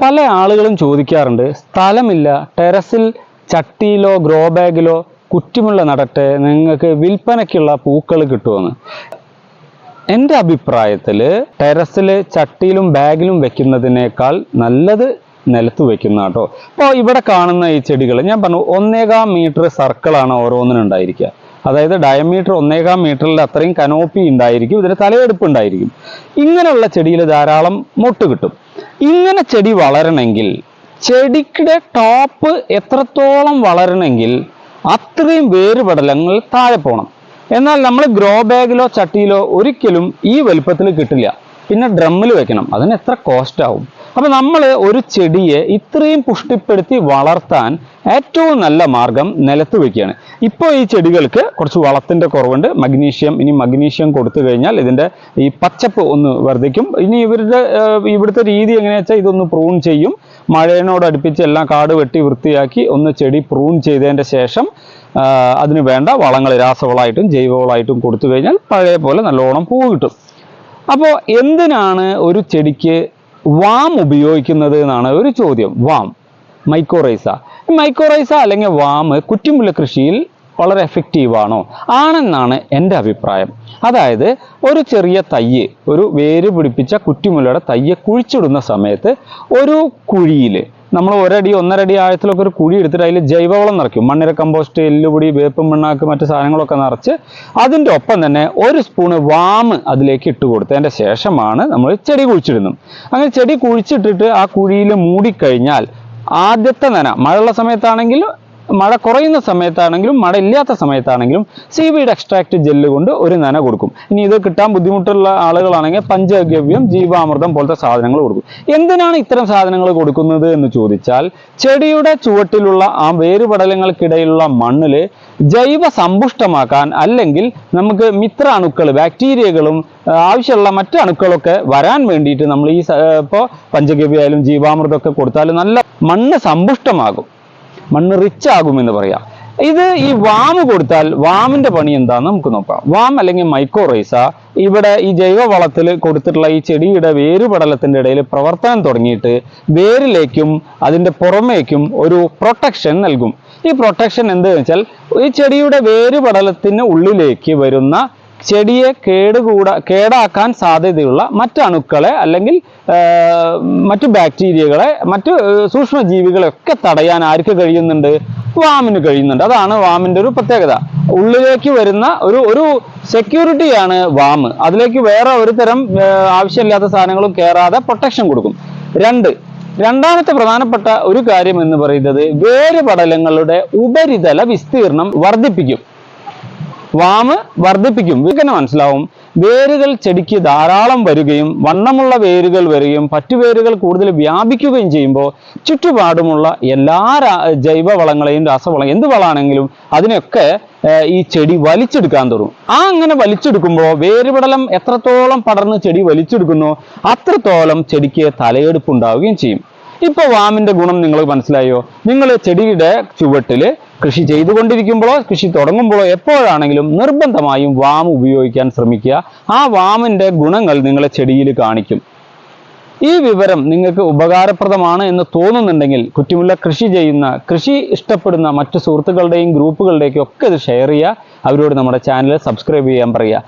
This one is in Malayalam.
പല ആളുകളും ചോദിക്കാറുണ്ട്, സ്ഥലമില്ല, ടെറസിൽ ചട്ടിയിലോ ഗ്രോ ബാഗിലോ കുറ്റിമുള്ള നടട്ടെ, നിങ്ങൾക്ക് വിൽപ്പനയ്ക്കുള്ള പൂക്കൾ കിട്ടുമെന്ന്. എൻ്റെ അഭിപ്രായത്തിൽ ടെറസിൽ ചട്ടിയിലും ബാഗിലും വെക്കുന്നതിനേക്കാൾ നല്ലത് നിലത്ത് വെക്കുന്ന കേട്ടോ. അപ്പോൾ ഇവിടെ കാണുന്ന ഈ ചെടികൾ ഞാൻ പറഞ്ഞു 1.25 മീറ്റർ സർക്കിളാണ് ഓരോന്നിനും ഉണ്ടായിരിക്കുക. അതായത് ഡയമീറ്റർ 1.25 മീറ്ററിൽ അത്രയും കനോപ്പി ഉണ്ടായിരിക്കും, ഇതിന് തലയെടുപ്പ് ഉണ്ടായിരിക്കും. ഇങ്ങനെയുള്ള ചെടിയിൽ ധാരാളം മൊട്ട് കിട്ടും. ഇങ്ങനെ ചെടി വളരണമെങ്കിൽ, ചെടിയുടെ ടോപ്പ് എത്രത്തോളം വളരണമെങ്കിൽ അത്രയും വേരുപടലങ്ങൾ താഴെ പോകണം. എന്നാൽ നമ്മൾ ഗ്രോ ബാഗിലോ ചട്ടിയിലോ ഒരിക്കലും ഈ വലുപ്പത്തിൽ കിട്ടില്ല. പിന്നെ ഡ്രമ്മിൽ വെക്കണം, അതിന് എത്ര കോസ്റ്റ് ആവും. അപ്പോൾ നമ്മൾ ഒരു ചെടിയെ ഇത്രയും പുഷ്ടിപ്പെടുത്തി വളർത്താൻ ഏറ്റവും നല്ല മാർഗം നിലത്ത് വെക്കുകയാണ്. ഇപ്പോൾ ഈ ചെടികൾക്ക് കുറച്ച് വളത്തിൻ്റെ കുറവുണ്ട്, ഇനി മഗ്നീഷ്യം കൊടുത്തു കഴിഞ്ഞാൽ ഇതിൻ്റെ ഈ പച്ചപ്പ് ഒന്ന് വർദ്ധിക്കും. ഇനി ഇവിടുത്തെ രീതി എങ്ങനെയാ വെച്ചാൽ ഇതൊന്ന് പ്രൂൺ ചെയ്യും, മഴയോടടുപ്പിച്ച് എല്ലാം കാട് വെട്ടി വൃത്തിയാക്കി ഒന്ന് ചെടി പ്രൂൺ ചെയ്തതിൻ്റെ ശേഷം അതിന് വേണ്ട വളങ്ങൾ രാസവളമായിട്ടും ജൈവവളമായിട്ടും കൊടുത്തു കഴിഞ്ഞാൽ പഴയ പോലെ നല്ലോണം പൂവ് കിട്ടും. അപ്പോൾ എന്തിനാണ് ഒരു ചെടിക്ക് വാം ഉപയോഗിക്കുന്നത് എന്നാണ് ഒരു ചോദ്യം. വാം, മൈക്കോറൈസ അല്ലെങ്കിൽ വാം കുറ്റിമുല്ല കൃഷിയിൽ വളരെ എഫക്റ്റീവാണോ? ആണെന്നാണ് എൻ്റെ അഭിപ്രായം. അതായത് ഒരു ചെറിയ തയ്യ്, ഒരു വേര് പിടിപ്പിച്ച കുറ്റിമുല്ലയുടെ തയ്യ് കുഴിച്ചിടുന്ന സമയത്ത് ഒരു കുഴിയിൽ നമ്മൾ 1 അടി 1.5 അടി ആഴത്തിലൊക്കെ ഒരു കുഴി എടുത്തിട്ട് അതിൽ ജൈവവളം നിറയ്ക്കും. മണ്ണിര കമ്പോസ്റ്റ്, എല്ലുപൊടി, വേപ്പും മണ്ണാക്ക്, മറ്റു സാധനങ്ങളൊക്കെ നിറച്ച് അതിൻ്റെ ഒപ്പം തന്നെ 1 സ്പൂണ് വാം അതിലേക്ക് ഇട്ട് കൊടുത്തതിൻ്റെ ശേഷമാണ് നമ്മൾ ചെടി കുഴിച്ചിടുന്നത്. അങ്ങനെ ചെടി കുഴിച്ചിട്ടിട്ട് ആ കുഴിയിൽ മൂടിക്കഴിഞ്ഞാൽ ആദ്യത്തെ നന, മഴയുള്ള സമയത്താണെങ്കിൽ, മഴ കുറയുന്ന സമയത്താണെങ്കിലും മഴ ഇല്ലാത്ത സമയത്താണെങ്കിലും സീവീഡ് എക്സ്ട്രാക്ട് ജെല്ല് കൊണ്ട് ഒരു നന കൊടുക്കും. ഇനി ഇത് കിട്ടാൻ ബുദ്ധിമുട്ടുള്ള ആളുകളാണെങ്കിൽ പഞ്ചഗവ്യം, ജീവാമൃതം പോലത്തെ സാധനങ്ങൾ കൊടുക്കും. എന്തിനാണ് ഇത്തരം സാധനങ്ങൾ കൊടുക്കുന്നത് എന്ന് ചോദിച്ചാൽ, ചെടിയുടെ ചുവട്ടിലുള്ള ആ വേരുപടലങ്ങൾക്കിടയിലുള്ള മണ്ണിൽ ജൈവ സമ്പുഷ്ടമാക്കാൻ, അല്ലെങ്കിൽ നമുക്ക് മിത്ര അണുക്കൾ, ബാക്ടീരിയകളും ആവശ്യമുള്ള മറ്റു അണുക്കളൊക്കെ വരാൻ വേണ്ടിയിട്ട് നമ്മൾ ഈ ഇപ്പോൾ പഞ്ചഗവ്യായാലും ജീവാമൃതമൊക്കെ കൊടുത്താൽ നല്ല മണ്ണ് സമ്പുഷ്ടമാകും, മണ്ണ് റിച്ച് ആകുമെന്ന് പറയാം. ഇത് ഈ വാം കൊടുത്താൽ വാമിന്റെ പണി എന്താണെന്ന് നമുക്ക് നോക്കാം. വാം അല്ലെങ്കിൽ മൈക്കോറൈസ ഇവിടെ ഈ ജൈവവളത്തിൽ കൊടുത്തിട്ടുള്ള ഈ ചെടിയുടെ വേരുപടലത്തിന്റെ ഇടയിൽ പ്രവർത്തനം തുടങ്ങിയിട്ട് വേരിലേക്കും അതിന്റെ പുറമേക്കും ഒരു പ്രൊട്ടക്ഷൻ നൽകും. ഈ പ്രൊട്ടക്ഷൻ എന്താണെന്ന് വെച്ചാൽ, ഈ ചെടിയുടെ വേരുപടലത്തിന് ഉള്ളിലേക്ക് വരുന്ന ചെടിയെ കേടാക്കാൻ സാധ്യതയുള്ള മറ്റ് അണുക്കളെ അല്ലെങ്കിൽ മറ്റു ബാക്ടീരിയകളെ, മറ്റു സൂക്ഷ്മജീവികളെ ഒക്കെ തടയാൻ ആർക്ക് കഴിയുന്നുണ്ട്? വാമിന് കഴിയുന്നുണ്ട്. അതാണ് വാമിൻ്റെ ഒരു പ്രത്യേകത. ഉള്ളിലേക്ക് വരുന്ന ഒരു സെക്യൂരിറ്റിയാണ് വാം. അതിലേക്ക് വേറെ ഒരു തരം ആവശ്യമില്ലാത്ത സാധനങ്ങളും കയറാതെ പ്രൊട്ടക്ഷൻ കൊടുക്കും. രണ്ടാമത്തെ പ്രധാനപ്പെട്ട ഒരു കാര്യം എന്ന് പറയുന്നത്, വേരുപടലങ്ങളുടെ ഉപരിതല വിസ്തീർണം വർദ്ധിപ്പിക്കും. വാം വർദ്ധിപ്പിക്കും. ഇങ്ങനെ മനസ്സിലാവും, വേരുകൾ ചെടിക്ക് ധാരാളം വരികയും വണ്ണമുള്ള വേരുകൾ വരികയും പറ്റുവേരുകൾ കൂടുതൽ വ്യാപിക്കുകയും ചെയ്യുമ്പോൾ ചുറ്റുപാടുമുള്ള എല്ലാ ജൈവവളങ്ങളെയും രാസവളം എന്ത് വളമാണെങ്കിലും അതിനൊക്കെ ഈ ചെടി വലിച്ചെടുക്കാൻ തുടങ്ങും. അങ്ങനെ വലിച്ചെടുക്കുമ്പോൾ വേരുപടലം എത്രത്തോളം പടർന്ന് ചെടി വലിച്ചെടുക്കുന്നോ അത്രത്തോളം ചെടിക്ക് തലയെടുപ്പ് ഉണ്ടാവുകയും ചെയ്യും. ഇപ്പൊ വാമിന്റെ ഗുണം നിങ്ങൾ മനസ്സിലായോ? നിങ്ങൾ ചെടിയുടെ ചുവട്ടിൽ കൃഷി ചെയ്തുകൊണ്ടിരിക്കുമ്പോഴോ കൃഷി തുടങ്ങുമ്പോഴോ എപ്പോഴാണെങ്കിലും നിർബന്ധമായും വാം ഉപയോഗിക്കാൻ ശ്രമിക്കുക. ആ വാമിന്റെ ഗുണങ്ങൾ നിങ്ങളെ ചെടിയിൽ കാണിക്കും. ഈ വിവരം നിങ്ങൾക്ക് ഉപകാരപ്രദമാണ് എന്ന് തോന്നുന്നുണ്ടെങ്കിൽ കുറ്റിമുല്ല കൃഷി ഇഷ്ടപ്പെടുന്ന മറ്റു സുഹൃത്തുക്കളുടെയും ഗ്രൂപ്പുകളുടെയും ഒക്കെ ഇത് ഷെയർ ചെയ്യുക. അവരോട് നമ്മുടെ ചാനൽ സബ്സ്ക്രൈബ് ചെയ്യാൻ പറയുക.